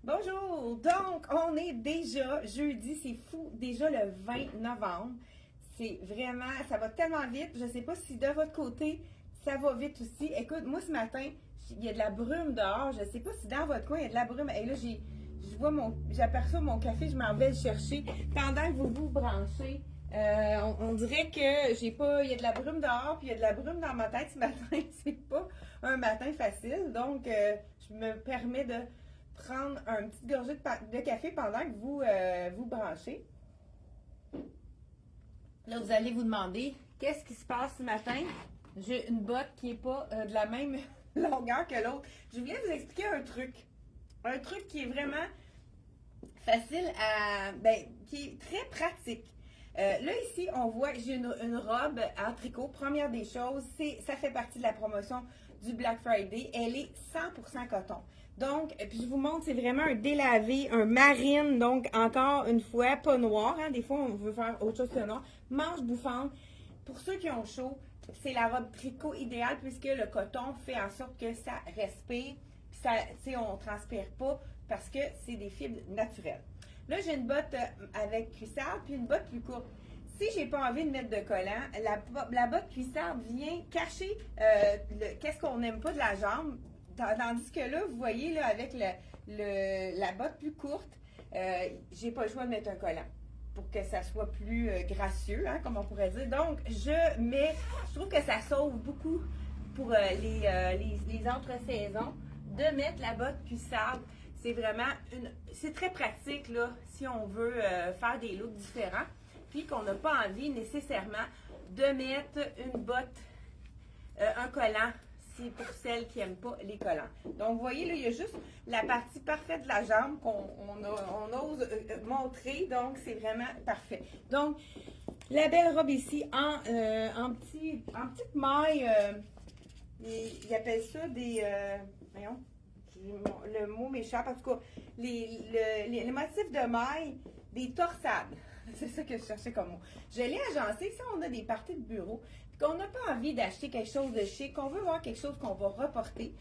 Bonjour! Donc, on est déjà jeudi, c'est fou, déjà le 20 novembre. C'est vraiment, ça va tellement vite. Je ne sais pas si de votre côté, ça va vite aussi. Écoute, moi ce matin, il y a de la brume dehors. Je ne sais pas si dans votre coin, il y a de la brume. Et là, j'aperçois mon café, je m'en vais le chercher. Pendant que vous vous branchez, on dirait que il y a de la brume dehors, puis il y a de la brume dans ma tête ce matin. C'est pas un matin facile. Donc, je me permets de prendre une petite gorgée de café pendant que vous vous branchez. Là, vous allez vous demander, qu'est-ce qui se passe ce matin? J'ai une botte qui n'est pas de la même longueur que l'autre. Je voulais vous expliquer un truc. Un truc qui est vraiment facile qui est très pratique. Là, ici, on voit que j'ai une robe en tricot. Première des choses, ça fait partie de la promotion du Black Friday. Elle est 100% coton. Donc, puis je vous montre, c'est vraiment un délavé, un marine. Donc, encore une fois, pas noir. Hein, des fois, on veut faire autre chose que noir. Manche bouffante. Pour ceux qui ont chaud, c'est la robe tricot idéale puisque le coton fait en sorte que ça respire. Puis ça, tu sais, on ne transpire pas parce que c'est des fibres naturelles. Là, j'ai une botte avec cuissarde puis une botte plus courte. Si j'ai pas envie de mettre de collant, la botte cuissarde vient cacher qu'est-ce qu'on n'aime pas de la jambe. Tandis que là, vous voyez, là, avec la botte plus courte, j'ai pas le choix de mettre un collant pour que ça soit plus gracieux, hein, comme on pourrait dire. Donc, je trouve que ça sauve beaucoup pour les entre-saisons de mettre la botte cuissarde. C'est vraiment c'est très pratique là, si on veut faire des looks différents, puis qu'on n'a pas envie nécessairement de mettre une botte, un collant, c'est pour celles qui n'aiment pas les collants. Donc, vous voyez, là, il y a juste la partie parfaite de la jambe qu'on ose montrer, donc c'est vraiment parfait. Donc, la belle robe ici en petite maille, ils appellent ça des, voyons, le mot m'échappe, en tout cas, les motifs de maille, des torsades. C'est ça que je cherchais comme mot. Je l'ai agencé. Si on a des parties de bureau, puis qu'on n'a pas envie d'acheter quelque chose de chic, qu'on veut voir quelque chose qu'on va reporter,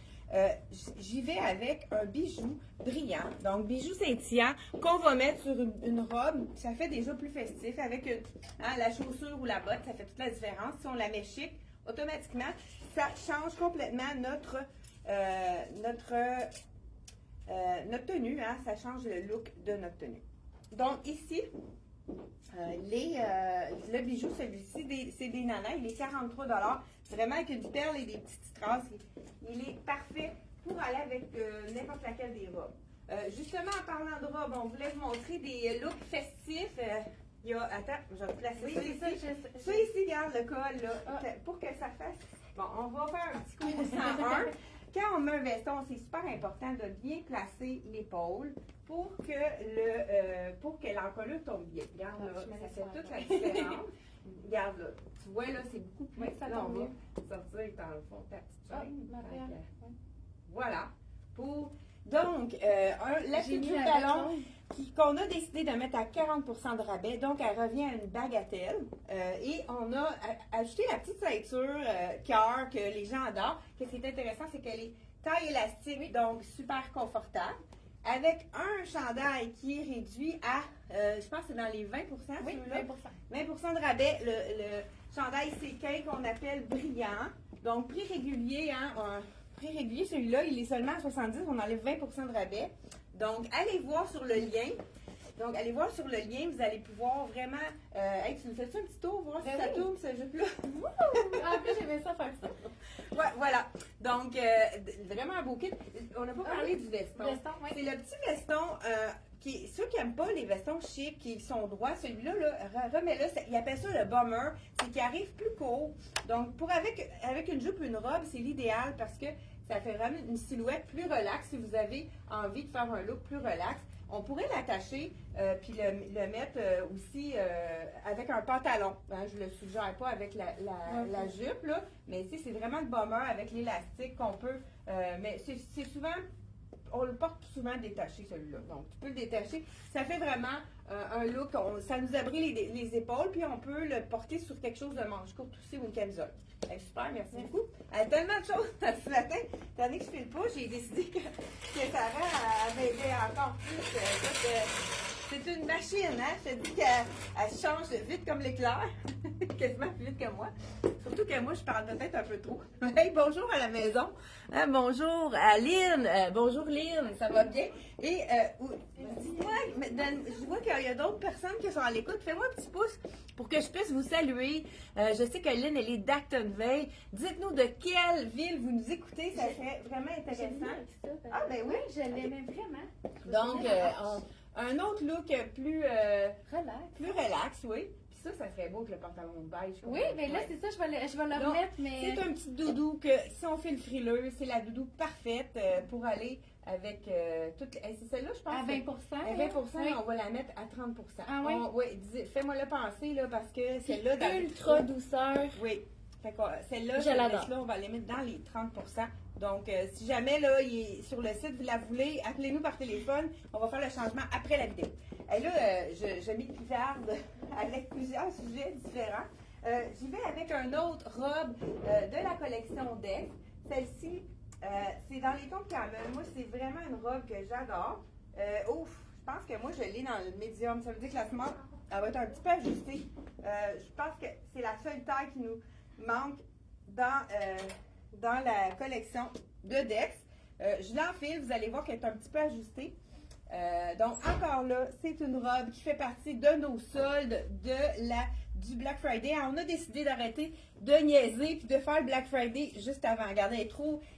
j'y vais avec un bijou brillant. Donc, bijou scintillant qu'on va mettre sur une robe. Ça fait déjà plus festif avec la chaussure ou la botte. Ça fait toute la différence. Si on la met chic, automatiquement, ça change complètement notre tenue. Hein? Ça change le look de notre tenue. Donc, ici, le bijou, celui-ci, c'est des nanas, il est 43$. Vraiment avec une perle et des petites strass. Il est parfait pour aller avec n'importe laquelle des robes. Justement, en parlant de robes, on voulait vous montrer des looks festifs. Attends, je vais placer ça ici. Ça ici, regarde le col, là, pour que ça fasse. Bon, on va faire un petit coup au 101. Quand on met un veston, c'est super important de bien placer l'épaule pour que l'encolure tombe bien. Regarde là, ça fait toute la différence. Regarde là, tu vois là, c'est beaucoup plus ça tombe bien. Sortir dans le fond ta petite chaîne. Ouais. Voilà. Donc, la petite jupe ballon qu'on a décidé de mettre à 40% de rabais, donc elle revient à une bagatelle. Et on a ajouté la petite ceinture cœur que les gens adorent. Ce qui est intéressant, c'est qu'elle est taille élastique, donc super confortable. Avec un chandail qui est réduit à, je pense que c'est dans les 20%. Oui, 20%. 20% de rabais. Le chandail séquin qu'on appelle brillant. Donc, prix régulier, hein, prix régulier, celui-là, il est seulement à 70, on enlève 20% de rabais. Donc, allez voir sur le lien. Donc, allez voir sur le lien, vous allez pouvoir vraiment... tu nous fais-tu un petit tour, voir si ça tourne, ce jupe-là? En plus, j'aimais ça faire ça. Ouais, voilà. Donc, vraiment un beau kit. On n'a pas parlé du veston. Oui. C'est le petit veston... ceux qui n'aiment pas les vestons chics, qui sont droits, celui-là, remets-le, il appelle ça le bomber, c'est qu'il arrive plus court. Donc, avec une jupe ou une robe, c'est l'idéal parce que ça fait vraiment une silhouette plus relaxe si vous avez envie de faire un look plus relax. On pourrait l'attacher puis le mettre aussi avec un pantalon. Hein, je ne le suggère pas avec la jupe, là, mais c'est vraiment le bomber avec l'élastique qu'on peut... mais c'est souvent... On le porte souvent détaché, celui-là. Donc, tu peux le détacher. Ça fait vraiment un look. Ça nous abrit les épaules, puis on peut le porter sur quelque chose de manche courte aussi ou une camisole. Super, merci beaucoup. Il y a tellement de choses ce matin. Étant donné que je ne file pas, j'ai décidé que Sarah m'aidait encore plus. C'est une machine, hein? Je te dis qu'elle change vite comme l'éclair. Quasiment plus vite que moi. Surtout que moi, je parle peut-être un peu trop. Hey, bonjour à la maison. Hein, bonjour à Lynn. Bonjour Lynn, ça va bien? Et dis-moi, je vois qu'il y a d'autres personnes qui sont à l'écoute. Fais-moi un petit pouce pour que je puisse vous saluer. Je sais que Lynn, elle est d'Actonville. Dites-nous de quelle ville vous nous écoutez. Ça serait vraiment intéressant. Ah, ben oui. Je l'aimais vraiment. Donc, un autre look plus relax, oui. Puis ça serait beau que le pantalon beige. Oui, mais là, c'est ça, je vais le Donc, remettre, mais... C'est un petit doudou que, si on fait le frileux, c'est la doudou parfaite pour aller avec toutes les... C'est celle-là, je pense. À 20 À 20 oui. on va la mettre à 30 Ah oui? Oui, fais-moi le penser, là, parce que celle-là... Ultra douceur. Oui. Fait que celle-là, Je l'adore. on va les mettre dans les 30 Donc, si jamais, là, il est sur le site, vous la voulez, appelez-nous par téléphone. On va faire le changement après la vidéo. Et là, je m'épivarde avec plusieurs sujets différents. J'y vais avec une autre robe de la collection Dex. Celle-ci, c'est dans les tons caramel. Moi, c'est vraiment une robe que j'adore. Ouf, je pense que moi, je l'ai dans le médium. Ça veut dire que la semence, elle va être un petit peu ajustée. Je pense que c'est la seule taille qui nous manque dans la collection de Dex. Je l'enfile, vous allez voir qu'elle est un petit peu ajustée. Donc, encore là, c'est une robe qui fait partie de nos soldes du Black Friday. Alors, on a décidé d'arrêter de niaiser puis de faire le Black Friday juste avant. Regardez,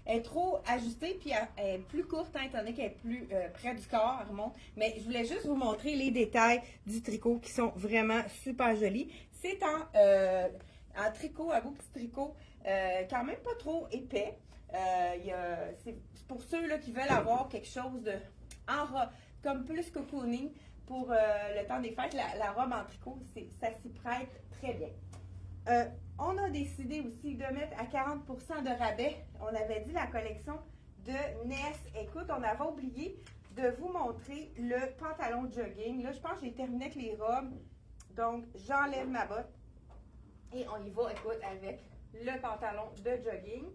elle est trop ajustée puis elle est plus courte, hein, étant donné qu'elle est plus près du corps, elle remonte. Mais je voulais juste vous montrer les détails du tricot qui sont vraiment super jolis. C'est en tricot, un beau petit tricot, quand même pas trop épais. C'est pour ceux là, qui veulent avoir quelque chose de comme plus cocooning pour le temps des fêtes, la robe en tricot, ça s'y prête très bien. On a décidé aussi de mettre à 40 de rabais. On avait dit la collection de Ness. Écoute, on avait oublié de vous montrer le pantalon de jogging. Là, je pense que j'ai terminé avec les robes. Donc, j'enlève ma botte et on y va, écoute, avec le pantalon de jogging.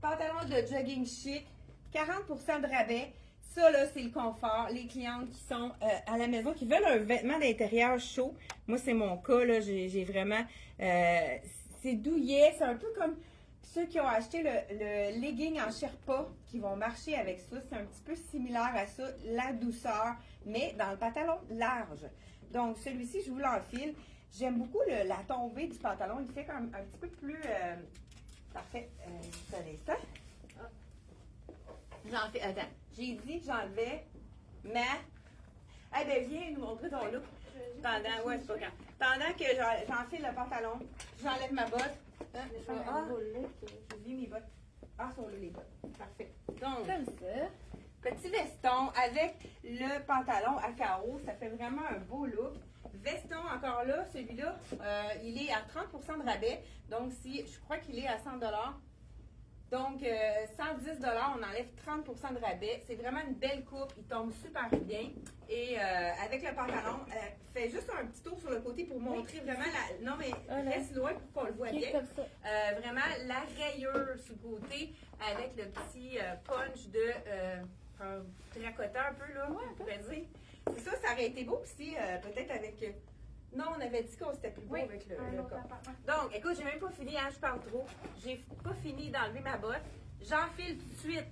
Pantalon de jogging chic, 40 de rabais. Ça, là, c'est le confort. Les clientes qui sont à la maison, qui veulent un vêtement d'intérieur chaud. Moi, c'est mon cas, là. J'ai vraiment... c'est douillet. C'est un peu comme ceux qui ont acheté le legging en Sherpa, qui vont marcher avec ça. C'est un petit peu similaire à ça, la douceur, mais dans le pantalon large. Donc, celui-ci, je vous l'enfile. J'aime beaucoup la tombée du pantalon. Il fait comme un petit peu plus... parfait. Un instant. Attends, j'ai dit que j'enlevais ma... Eh bien, viens nous montrer ton look. Ouais, c'est pas grave. Pendant que j'enfile le pantalon, j'enlève ma botte. J'ai mes bottes. Ah, sont là les bottes. Parfait. Donc, Comme ça. petit veston avec le pantalon à carreaux. Ça fait vraiment un beau look. Veston, encore là, celui-là, il est à 30 de rabais. Donc, je crois qu'il est à 100 $. Donc, 110 $, on enlève 30 de rabais. C'est vraiment une belle coupe. Il tombe super bien. Et avec le pantalon, fais juste un petit tour sur le côté pour montrer vraiment la... Non, mais reste loin pour qu'on le voit bien. Comme ça. Vraiment la rayure sur le côté avec le petit punch de terracotta un peu, là, on pourrait dire. C'est ça, ça aurait été beau aussi, peut-être avec... Non, on avait dit qu'on s'était plus beau avec le corps. Donc, écoute, j'ai même pas fini, hein, je parle trop. J'ai pas fini d'enlever ma botte. J'enfile tout de suite.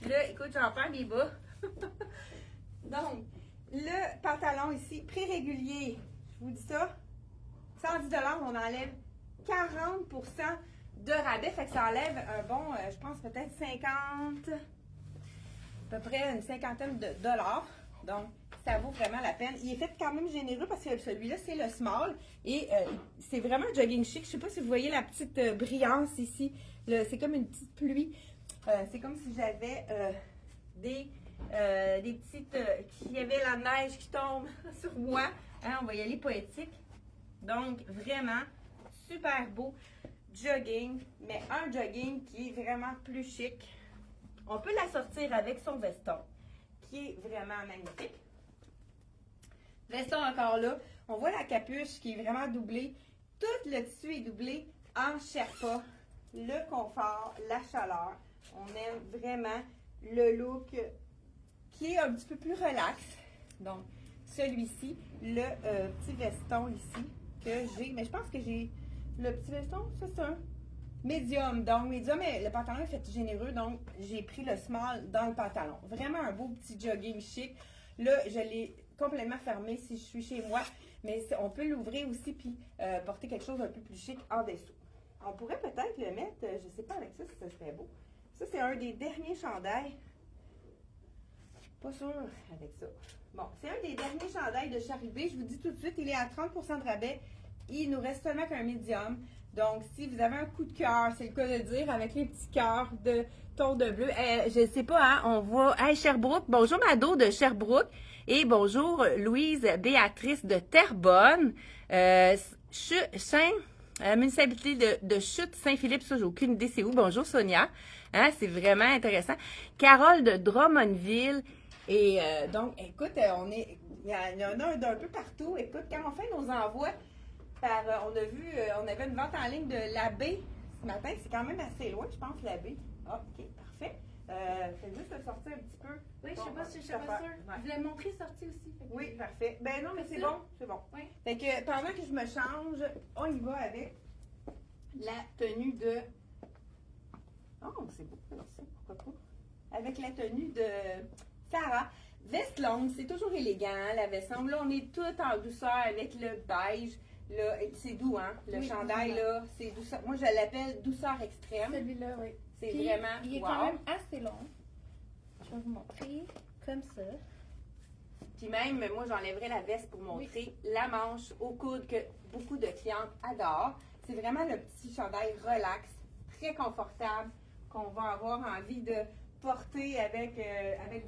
Là, écoute, j'en perds mes bas. Donc, le pantalon ici, prix régulier, je vous dis ça, 110 $, on enlève 40 de rabais. Fait que ça enlève un bon, je pense peut-être 50, à peu près une cinquantaine de dollars. Donc, ça vaut vraiment la peine. Il est fait quand même généreux parce que celui-là, c'est le small. Et c'est vraiment jogging chic. Je ne sais pas si vous voyez la petite brillance ici. C'est comme une petite pluie. C'est comme si j'avais des petites... qu'il y avait la neige qui tombe sur moi. Hein, on va y aller poétique. Donc, vraiment, super beau jogging. Mais un jogging qui est vraiment plus chic. On peut la sortir avec son veston, qui est vraiment magnifique. Veston encore là. On voit la capuche qui est vraiment doublée. Tout le tissu est doublé en Sherpa. Le confort, la chaleur. On aime vraiment le look qui est un petit peu plus relax. Donc, celui-ci, le petit veston ici que j'ai. Mais je pense que j'ai le petit veston, ça c'est un médium. Donc, médium, le pantalon est fait généreux. Donc, j'ai pris le small dans le pantalon. Vraiment un beau petit jogging chic. Là, je l'ai complètement fermé si je suis chez moi. Mais on peut l'ouvrir aussi puis porter quelque chose un peu plus chic en dessous. On pourrait peut-être le mettre, je ne sais pas avec ça si ça serait beau. Ça, c'est un des derniers chandails. Pas sûr avec ça. Bon, c'est un des derniers chandails de Charibé. Je vous dis tout de suite, il est à 30% de rabais. Il nous reste seulement qu'un médium. Donc, si vous avez un coup de cœur, c'est le cas de dire, avec les petits cœurs de ton de bleu. Je ne sais pas, hein, on va... Hey, Sherbrooke. Bonjour, Mado de Sherbrooke. Et bonjour, Louise Béatrice de Terrebonne. Municipalité de Chute Saint-Philippe, ça, j'ai aucune idée c'est où. Bonjour, Sonia. Hein, c'est vraiment intéressant. Carole de Drummondville. Et donc, écoute, il y en a d'un peu partout. Écoute, quand on fait nos envois, on avait une vente en ligne de l'abbé ce matin. C'est quand même assez loin, je pense, l'abbé. Ah, OK, parfait. Fais juste le sortir un petit peu. Oui, je Bon, sais pas sûre. ouais. Je l'ai montré sorti aussi. Oui, parfait. Ben non, mais c'est bon, c'est bon. Oui. Fait que pendant que je me change, on y va avec la tenue de... Oh, c'est beau, merci, pourquoi pas? Avec la tenue de Sarah. Veste longue, c'est toujours élégant, la veste longue. Là, on est tout en douceur avec le beige. Là, c'est doux, hein? Le chandail, là, c'est douceur. Moi, je l'appelle douceur extrême. Celui-là, oui. C'est Puis, vraiment... il est wow. quand même assez long. Je vais vous montrer comme ça. Puis même, moi, j'enlèverais la veste pour montrer la manche au coude que beaucoup de clientes adorent. C'est vraiment le petit chandail relax, très confortable, qu'on va avoir envie de porter avec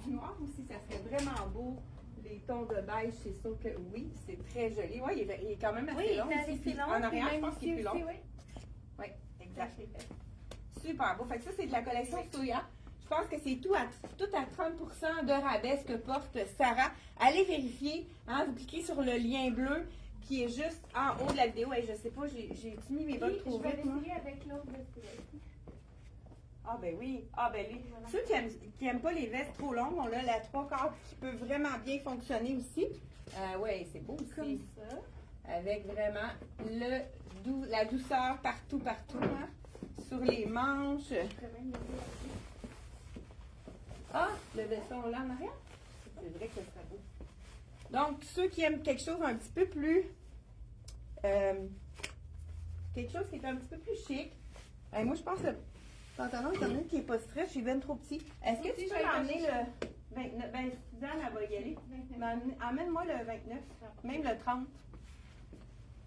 du noir aussi. Ça serait vraiment beau. Les tons de beige, c'est sûr que oui, c'est très joli. Oui, il est quand même assez long. Il est assez Puis long. en arrière, je pense qu'il est plus long. Aussi, oui. Oui, exact. Super beau. Fait que ça, c'est de la collection Soya. Je pense que c'est tout à 30% de rabais ce que porte Sarah. Allez vérifier. Hein, vous cliquez sur le lien bleu qui est juste en haut de la vidéo. Et je sais pas, j'ai mis mes bottes trop Je vais vite, moi. l'essayer avec l'autre veste. Ah ben oui. Ah ben oui. Voilà. Ceux qui aiment pas les vestes trop longues, on a la 3/4 qui peut vraiment bien fonctionner aussi. Oui, c'est beau aussi. Comme ça. Avec vraiment la douceur partout, hein, sur les manches. Ah, le veston là en arrière. C'est vrai que ce serait beau. Donc, ceux qui aiment quelque chose un petit peu plus... quelque chose qui est un petit peu plus chic. Moi, je pense que le pantalon, étant donné qu'il n'est pas stretch, il est bien trop petit. Est-ce que tu peux m'amener le 29? Ben, Suzanne, elle va y aller. Amène-moi le 29, même le 30.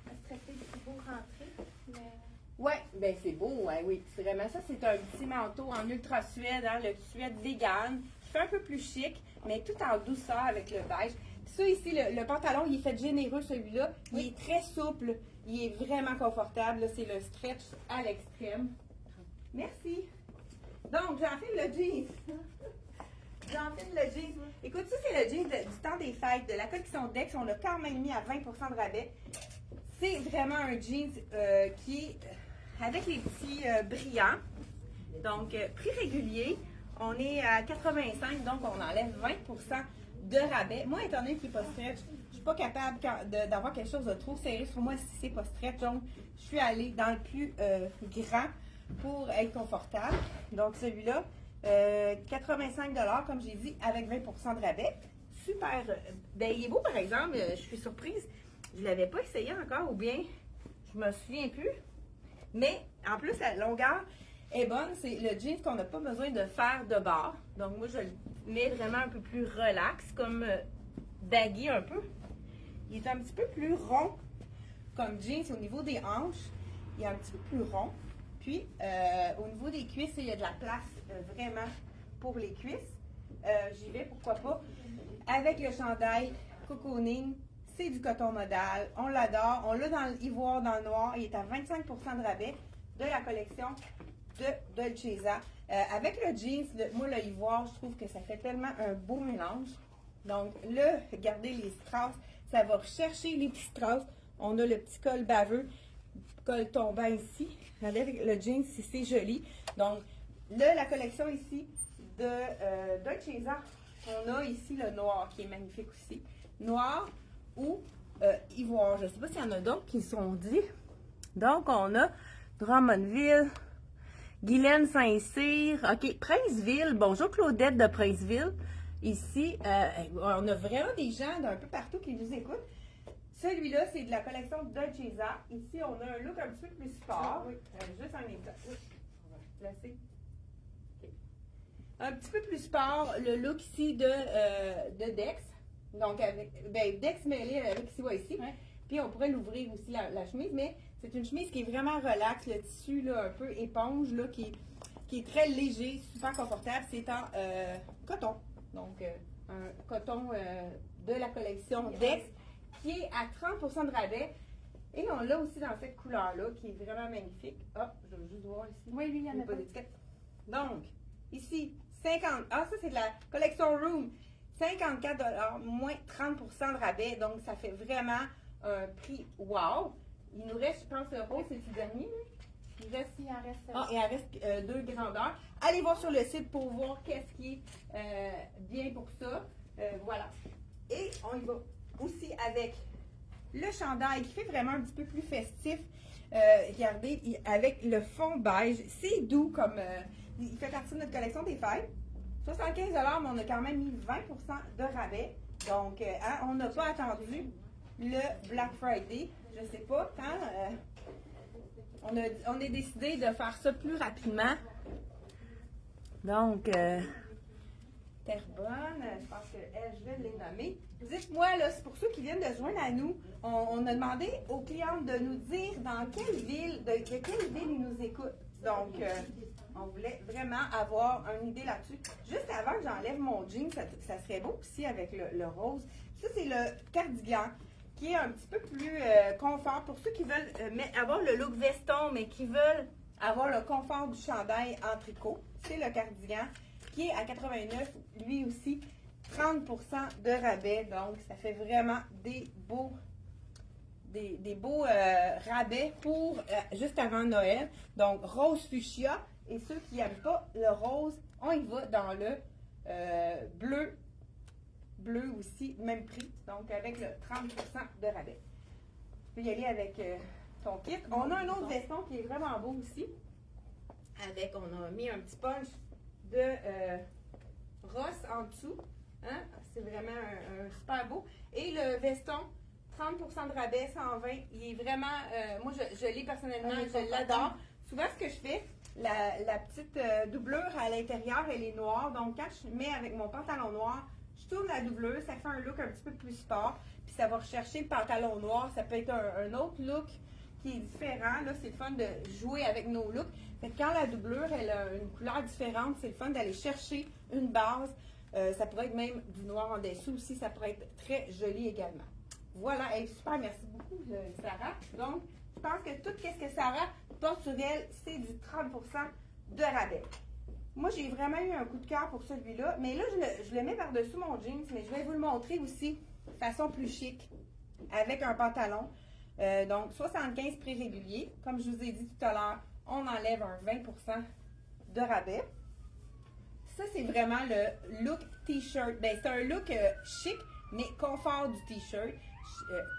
Ça serait peut-être beau rentrer. Mais... Ouais, ben c'est beau, ouais, oui. C'est vraiment ça, c'est un petit manteau en ultra suède, hein, le suède vegan, qui fait un peu plus chic, mais tout en douceur avec le beige. Puis ça ici, le pantalon, il est fait généreux celui-là. Il est très souple, il est vraiment confortable. Là, c'est le stretch à l'extrême. Merci. Donc, j'enfile le jeans. J'enfile le jeans. Écoute, ça, c'est le jeans du temps des fêtes, de la collection Dex. On l'a quand même mis à 20% de rabais. C'est vraiment un jeans qui est avec les petits brillants. Donc, prix régulier, on est à 85, donc on enlève 20% de rabais. Moi, étant donné qu'il n'est pas stretch, je ne suis pas capable d'avoir quelque chose de trop serré sur moi si c'est pas stretch. Donc, je suis allée dans le plus grand pour être confortable. Donc, celui-là, 85 $, comme j'ai dit, avec 20% de rabais. Super. Ben, il est beau, par exemple. Je suis surprise. Je ne l'avais pas essayé encore, ou bien je me souviens plus. Mais en plus, la longueur est bonne. C'est le jeans qu'on n'a pas besoin de faire de bord. Donc moi, je le mets vraiment un peu plus relax, comme baggy un peu. Il est un petit peu plus rond comme jeans au niveau des hanches. Il est un petit peu plus rond. Puis, au niveau des cuisses, il y a de la place vraiment pour les cuisses. J'y vais, pourquoi pas, avec le chandail cocooning. C'est du coton modal, on l'adore, on l'a dans l'ivoire, dans le noir, il est à 25% de rabais de la collection de Dolcezza. Avec le jeans, moi le ivoire, je trouve que ça fait tellement un beau mélange. Donc là, regardez les strass, ça va rechercher les petits strass. On a le petit col baveux, col tombant ici, avec le jeans, c'est joli. Donc là, la collection ici de Dolcezza, on a ici le noir qui est magnifique aussi. Noir ou ivoire. Je ne sais pas s'il y en a d'autres qui sont dits. Donc, on a Drummondville, Guylaine Saint-Cyr. OK, Princeville. Bonjour Claudette de Princeville. Ici, on a vraiment des gens d'un peu partout qui nous écoutent. Celui-là, c'est de la collection Dolcezza. Ici, on a un look un petit peu plus sport. Oui. Juste un exemple. Oui. On va placer. Okay. Un petit peu plus sport, le look ici de Dex. Donc, avec Dex mêlé avec ici. Ouais. Puis, on pourrait l'ouvrir aussi, la chemise, mais c'est une chemise qui est vraiment relax. Le tissu, là, un peu éponge, là, qui est très léger, super confortable. C'est en coton. Donc, un coton de la collection Dex, qui est à 30% de rabais. Et on l'a aussi dans cette couleur-là, qui est vraiment magnifique. Ah, je veux juste voir ici. Oui, lui, il y en a pas d'étiquette. Donc, ici, 50. Ah, ça, c'est de la collection Room. 54 moins 30% de rabais. Donc, ça fait vraiment un prix wow. Il nous reste, je pense, le rose, c'est le dernier. Il en reste 2 grandeurs. Allez voir sur le site pour voir qu'est-ce qui est bien pour ça. Voilà. Et on y va aussi avec le chandail qui fait vraiment un petit peu plus festif. Regardez, avec le fond beige. C'est doux comme... il fait partie de notre collection des fêtes. 75 $, mais on a quand même mis 20% de rabais. Donc, on n'a pas attendu le Black Friday. Je ne sais pas quand... on a décidé de faire ça plus rapidement. Donc, Terrebonne, je pense que je vais les nommer. Dites-moi, là, c'est pour ceux qui viennent de se joindre à nous, on a demandé aux clientes de nous dire dans quelle ville, de quelle ville ils nous écoutent. Donc, on voulait vraiment avoir une idée là-dessus. Juste avant que j'enlève mon jean, ça serait beau aussi avec le rose. Ça, c'est le cardigan, qui est un petit peu plus confort pour ceux qui veulent avoir le look veston, mais qui veulent avoir le confort du chandail en tricot. C'est le cardigan qui est à 89, lui aussi 30% de rabais. Donc, ça fait vraiment des beaux rabais pour juste avant Noël. Donc, rose fuchsia. Et ceux qui n'aiment pas le rose, on y va dans le bleu. Bleu aussi, même prix, donc avec le 30% de rabais. Tu peux y aller avec ton kit. On a un autre veston qui est vraiment beau aussi. On a mis un petit punch de Ross en dessous. Hein? C'est vraiment un super beau. Et le veston, 30% de rabais, 120. Il est vraiment, moi je l'ai personnellement, je l'adore. Souvent ce que je fais, la petite doublure à l'intérieur, elle est noire. Donc quand je mets avec mon pantalon noir, je tourne la doublure, ça fait un look un petit peu plus sport, puis ça va rechercher le pantalon noir. Ça peut être un autre look qui est différent. Là, c'est le fun de jouer avec nos looks. Fait que quand la doublure, elle a une couleur différente, c'est le fun d'aller chercher une base. Ça pourrait être même du noir en dessous aussi, ça pourrait être très joli également. Voilà, hey, super, merci beaucoup Sarah. Donc, je pense que tout ce que Sarah porte sur elle, c'est du 30% de rabais. Moi, j'ai vraiment eu un coup de cœur pour celui-là. Mais là, je le mets par-dessus mon jeans, mais je vais vous le montrer aussi de façon plus chic, avec un pantalon. Donc, 75 prix réguliers. Comme je vous ai dit tout à l'heure, on enlève un 20% de rabais. Ça, c'est vraiment le look t-shirt. Ben, c'est un look chic, mais confort du t-shirt.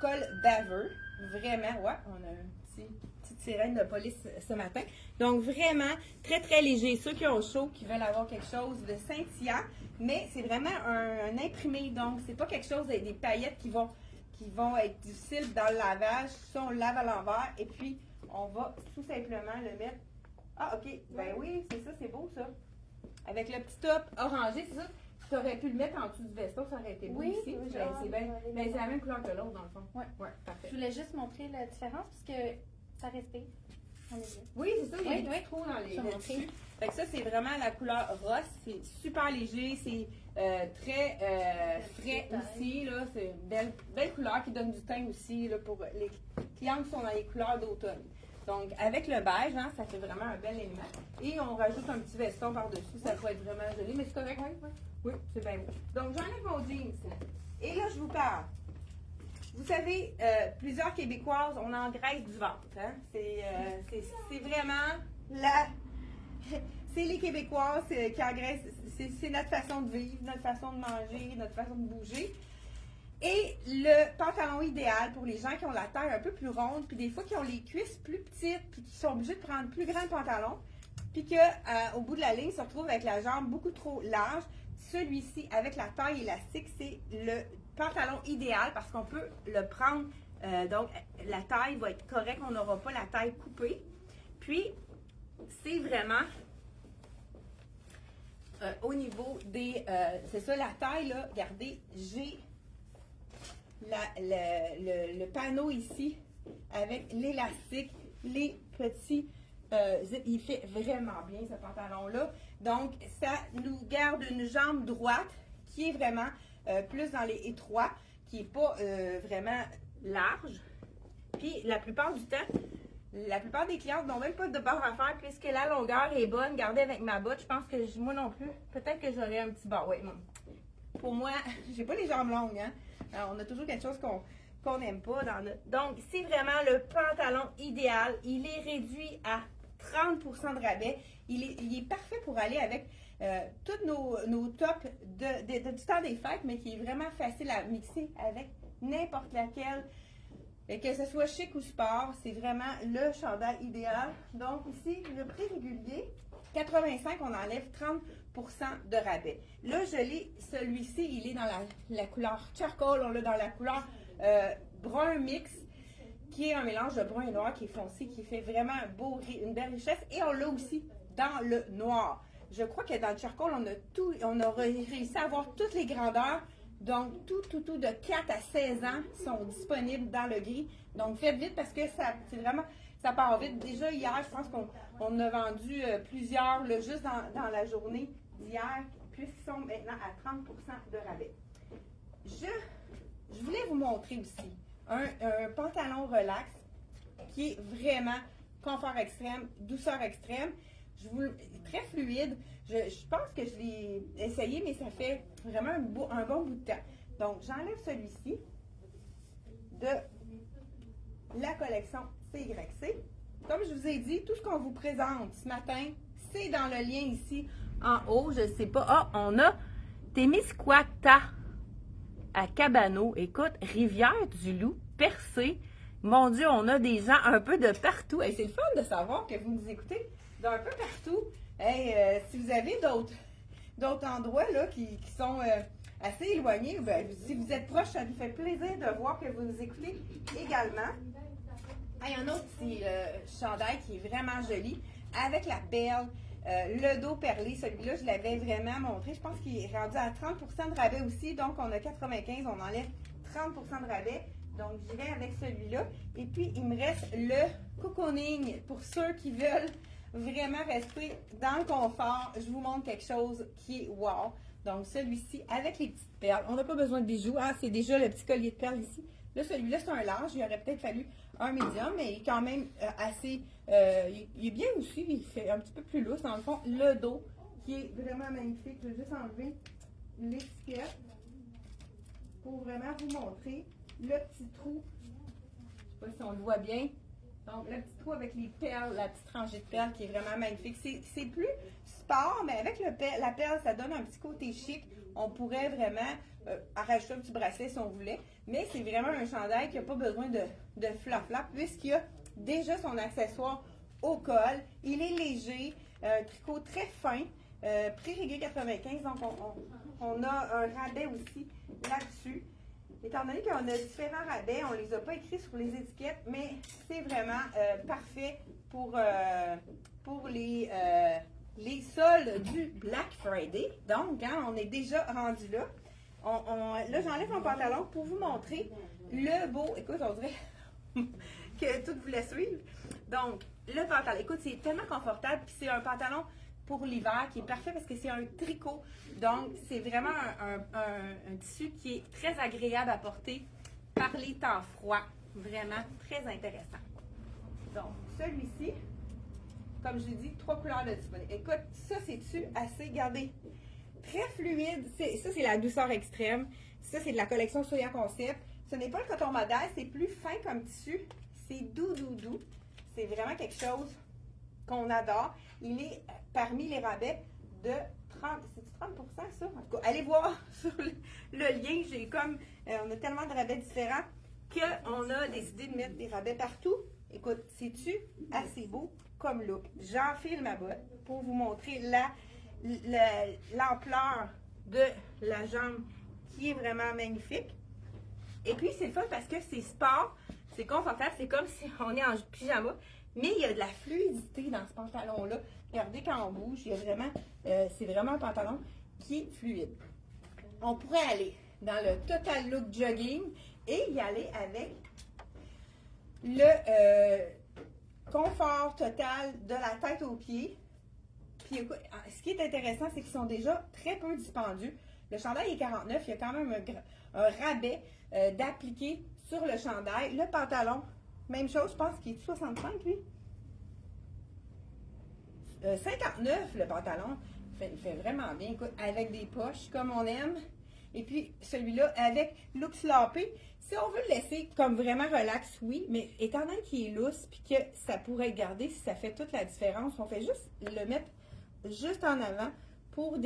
Col baveux. Vraiment, ouais, on a un petite sirène de police ce matin. Donc, vraiment, très, très léger. Ceux qui ont chaud, qui veulent avoir quelque chose de scintillant, mais c'est vraiment un imprimé. Donc, c'est pas quelque chose avec des paillettes qui vont être difficiles dans le lavage. Ça, on le lave à l'envers et puis on va tout simplement le mettre. Ah, OK. Ben oui, c'est ça, c'est beau, ça. Avec le petit top orangé, c'est ça. Tu aurais pu le mettre en dessous du veston, ça aurait été beau ici. Oui, c'est la même couleur que l'autre, dans le fond. Oui, parfait. Je voulais juste montrer la différence parce que ça respire. Oui, c'est ça, il y a des petits trous dans les dessus. Fait que ça, c'est vraiment la couleur rose. C'est super léger, c'est très frais aussi. Là. C'est une belle couleur qui donne du teint aussi là, pour les clients qui sont dans les couleurs d'automne. Donc, avec le beige, hein, ça fait vraiment un bel élément. Et on rajoute un petit veston par-dessus. Ça peut être vraiment joli. Mais c'est correct? Oui, c'est bien beau. Donc, j'enlève mon jeans. Et là, je vous parle. Vous savez, plusieurs Québécoises, on engraisse du ventre. Hein? C'est vraiment c'est les Québécoises qui engraissent. C'est notre façon de vivre, notre façon de manger, notre façon de bouger. Et le pantalon idéal pour les gens qui ont la taille un peu plus ronde, puis des fois qui ont les cuisses plus petites, puis qui sont obligés de prendre plus grand pantalon, puis qu'au bout de la ligne, se retrouvent avec la jambe beaucoup trop large. Celui-ci, avec la taille élastique, c'est le pantalon idéal parce qu'on peut le prendre. Donc, la taille va être correcte, on n'aura pas la taille coupée. Puis, c'est vraiment au niveau des... c'est ça, la taille, là, regardez, j'ai le panneau ici avec l'élastique, les petits zips. Il fait vraiment bien, ce pantalon-là. Donc, ça nous garde une jambe droite qui est vraiment plus dans les étroits, qui n'est pas vraiment large. Puis, la plupart du temps, la plupart des clientes n'ont même pas de barre à faire puisque la longueur est bonne. Regardez avec ma botte, je pense que moi non plus, peut-être que j'aurais un petit barre. Oui, pour moi, j'ai pas les jambes longues, hein. Alors, on a toujours quelque chose qu'on n'aime pas dans notre... Donc, c'est vraiment le pantalon idéal. Il est réduit à 30% de rabais. Il est parfait pour aller avec tous nos tops du temps des fêtes, mais qui est vraiment facile à mixer avec n'importe laquelle. Et que ce soit chic ou sport, c'est vraiment le chandail idéal. Donc ici, le prix régulier, 85, on enlève 30% de rabais. Là, je l'ai, celui-ci, il est dans la couleur charcoal, on l'a dans la couleur brun mix, qui est un mélange de brun et noir qui est foncé, qui fait vraiment une belle richesse. Et on l'a aussi dans le noir. Je crois que dans le charcoal, on a réussi à avoir toutes les grandeurs. Donc, tout de 4 à 16 ans sont disponibles dans le gris. Donc, faites vite parce que ça part vite. Déjà, hier, je pense qu'on a vendu plusieurs, là, juste dans la journée d'hier, puisqu'ils sont maintenant à 30% de rabais. Je voulais vous montrer aussi un pantalon relax qui est vraiment confort extrême, douceur extrême. Très fluide. Je pense que je l'ai essayé, mais ça fait vraiment un bon bout de temps. Donc, j'enlève celui-ci de la collection CYC. Comme je vous ai dit, tout ce qu'on vous présente ce matin, c'est dans le lien ici en haut. Je ne sais pas. Ah, on a Témiscouata à Cabano. Écoute, Rivière-du-Loup, Percé. Mon Dieu, on a des gens un peu de partout. Et c'est le fun de savoir que vous nous écoutez d'un peu partout. Hey, si vous avez d'autres endroits là, qui sont assez éloignés, ben, si vous êtes proche, ça nous fait plaisir de voir que vous nous écoutez également. Il y en a un petit chandail qui est vraiment joli, avec la perle, le dos perlé. Celui-là, je l'avais vraiment montré. Je pense qu'il est rendu à 30% de rabais aussi. Donc, on a 95, on enlève 30% de rabais. Donc, j'irai avec celui-là. Et puis, il me reste le cocooning pour ceux qui veulent vraiment rester dans le confort. Je vous montre quelque chose qui est wow. Donc, celui-ci avec les petites perles. On n'a pas besoin de bijoux. Ah, c'est déjà le petit collier de perles ici. Là, celui-là, c'est un large. Il aurait peut-être fallu un médium, mais il est quand même assez... il est bien aussi. Il fait un petit peu plus lousse. Dans le fond, le dos qui est vraiment magnifique. Je vais juste enlever l'étiquette pour vraiment vous montrer le petit trou. Je ne sais pas si on le voit bien. Donc, le petit trou avec les perles, la petite rangée de perles qui est vraiment magnifique. C'est plus sport, mais avec la perle, ça donne un petit côté chic. On pourrait vraiment rajouter un petit bracelet si on voulait. Mais c'est vraiment un chandail qui n'a pas besoin de flap-flap puisqu'il a déjà son accessoire au col. Il est léger, tricot très fin, prix régulier 95. Donc, on a un rabais aussi là-dessus. Étant donné qu'on a différents rabais, on ne les a pas écrits sur les étiquettes, mais c'est vraiment parfait pour les soldes du Black Friday. Donc, hein, on est déjà rendu là. Là, j'enlève mon pantalon pour vous montrer le beau... Écoute, on dirait que tout vous laisse suivre. Donc, le pantalon. Écoute, c'est tellement confortable. Puis c'est un pantalon pour l'hiver qui est parfait parce que c'est un tricot. Donc, c'est vraiment un tissu qui est très agréable à porter par les temps froids. Vraiment très intéressant. Donc, celui-ci, comme je l'ai dit, 3 couleurs de disponibles. Écoute, ça, c'est-tu assez, regardez, très fluide. Ça, c'est la douceur extrême. Ça, c'est de la collection Soya Concept. Ce n'est pas le coton modèle, c'est plus fin comme tissu. C'est doux. C'est vraiment quelque chose qu'on adore. Il est parmi les rabais de 30% ça? En tout cas, allez voir sur le lien. J'ai comme, on a tellement de rabais différents qu'on a décidé de mettre des rabais partout. Écoute, c'est-tu assez beau comme look? J'enfile ma botte pour vous montrer l'ampleur de la jambe qui est vraiment magnifique. Et puis, c'est le fun parce que c'est sport, c'est confortable, c'est comme si on est en pyjama, mais il y a de la fluidité dans ce pantalon-là. Regardez quand on bouge, il y a vraiment, c'est vraiment un pantalon qui est fluide. On pourrait aller dans le total look jogging et y aller avec le confort total de la tête aux pieds. Puis, écoute, ce qui est intéressant, c'est qu'ils sont déjà très peu dispendus. Le chandail est 49, il y a quand même un rabais d'appliquer sur le chandail. Le pantalon, même chose, je pense qu'il est 65, lui. 59, le pantalon. Il fait vraiment bien, écoute, avec des poches, comme on aime. Et puis, celui-là, avec look sloppy. Si on veut le laisser comme vraiment relax, oui, mais étant donné qu'il est lousse, puis que ça pourrait être gardé, si ça fait toute la différence, on fait juste le mettre juste en avant pour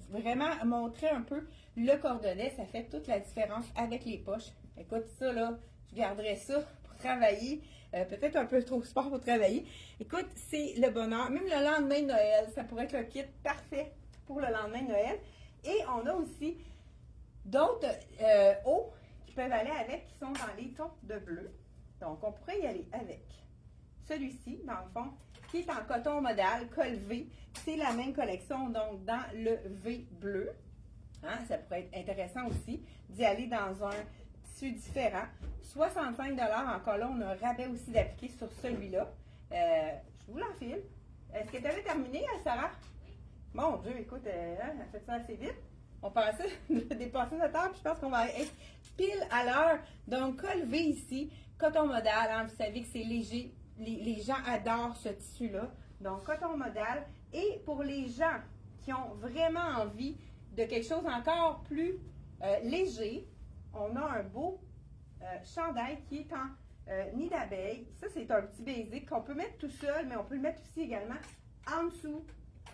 vraiment montrer un peu le cordonnet. Ça fait toute la différence avec les poches. Écoute, ça là, je garderais ça pour travailler. Peut-être un peu trop sport pour travailler. Écoute, c'est le bonheur. Même le lendemain de Noël, ça pourrait être le kit parfait pour le lendemain de Noël. Et on a aussi d'autres hauts qui peuvent aller avec, qui sont dans les tons de bleu. Donc, on pourrait y aller avec celui-ci, dans le fond, qui est en coton modal, col V. C'est la même collection, donc dans le V bleu. Hein, ça pourrait être intéressant aussi d'y aller dans un tissu différent. 65 $ encore là, on a un rabais aussi d'appliquer sur celui-là. Je vous l'enfile. Est-ce que tu avais terminé, Sarah? Mon Dieu, écoute, elle fait ça assez vite. On pensait de dépasser notre heure, puis je pense qu'on va être pile à l'heure. Donc, col V ici, coton modal, hein, vous savez que c'est léger. Les gens adorent ce tissu-là. Donc, coton modal. Et pour les gens qui ont vraiment envie de quelque chose encore plus léger, on a un beau chandail qui est en nid d'abeille. Ça, c'est un petit basic qu'on peut mettre tout seul, mais on peut le mettre aussi également en dessous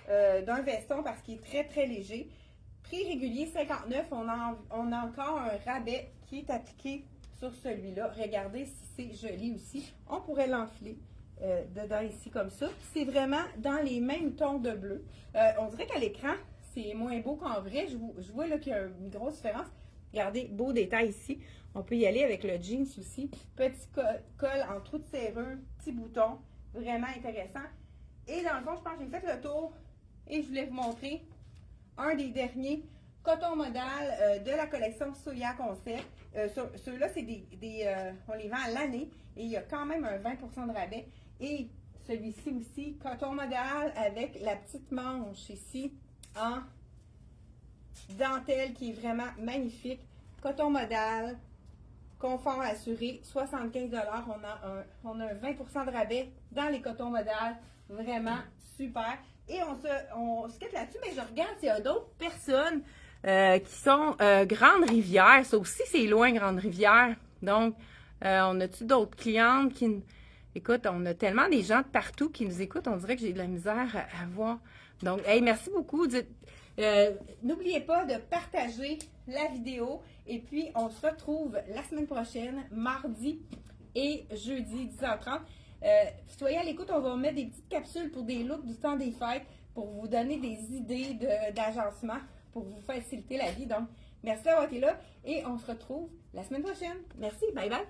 d'un veston parce qu'il est très, très léger. Prix régulier 59, on a encore un rabais qui est appliqué sur celui-là. Regardez si c'est joli aussi. On pourrait l'enfiler dedans ici comme ça. C'est vraiment dans les mêmes tons de bleu. On dirait qu'à l'écran, c'est moins beau qu'en vrai. Je vois là qu'il y a une grosse différence. Regardez, beau détail ici. On peut y aller avec le jeans aussi. Petit col en trou de serrure, petit bouton. Vraiment intéressant. Et dans le fond, je pense que j'ai fait le tour et je voulais vous montrer un des derniers coton modal de la collection Soya Concept. Ceux-là, c'est on les vend à l'année et il y a quand même un 20% de rabais. Et celui-ci aussi, coton modal avec la petite manche ici en dentelle qui est vraiment magnifique. Coton modal, confort assuré, 75 $. On a un 20% de rabais dans les cotons modal. Vraiment super. Et on se quitte là-dessus, mais je regarde s'il y a d'autres personnes qui sont Grande Rivière. Ça aussi, c'est loin, Grande Rivière. Donc, on a-tu d'autres clientes qui... Écoute, on a tellement des gens de partout qui nous écoutent. On dirait que j'ai de la misère à voir. Donc, hey, merci beaucoup. N'oubliez pas de partager la vidéo. Et puis, on se retrouve la semaine prochaine, mardi et jeudi, 10h30. Soyez à l'écoute, on va mettre des petites capsules pour des looks du temps des fêtes pour vous donner des idées d'agencement pour vous faciliter la vie. Donc, merci d'avoir été là et on se retrouve la semaine prochaine. Merci, bye bye!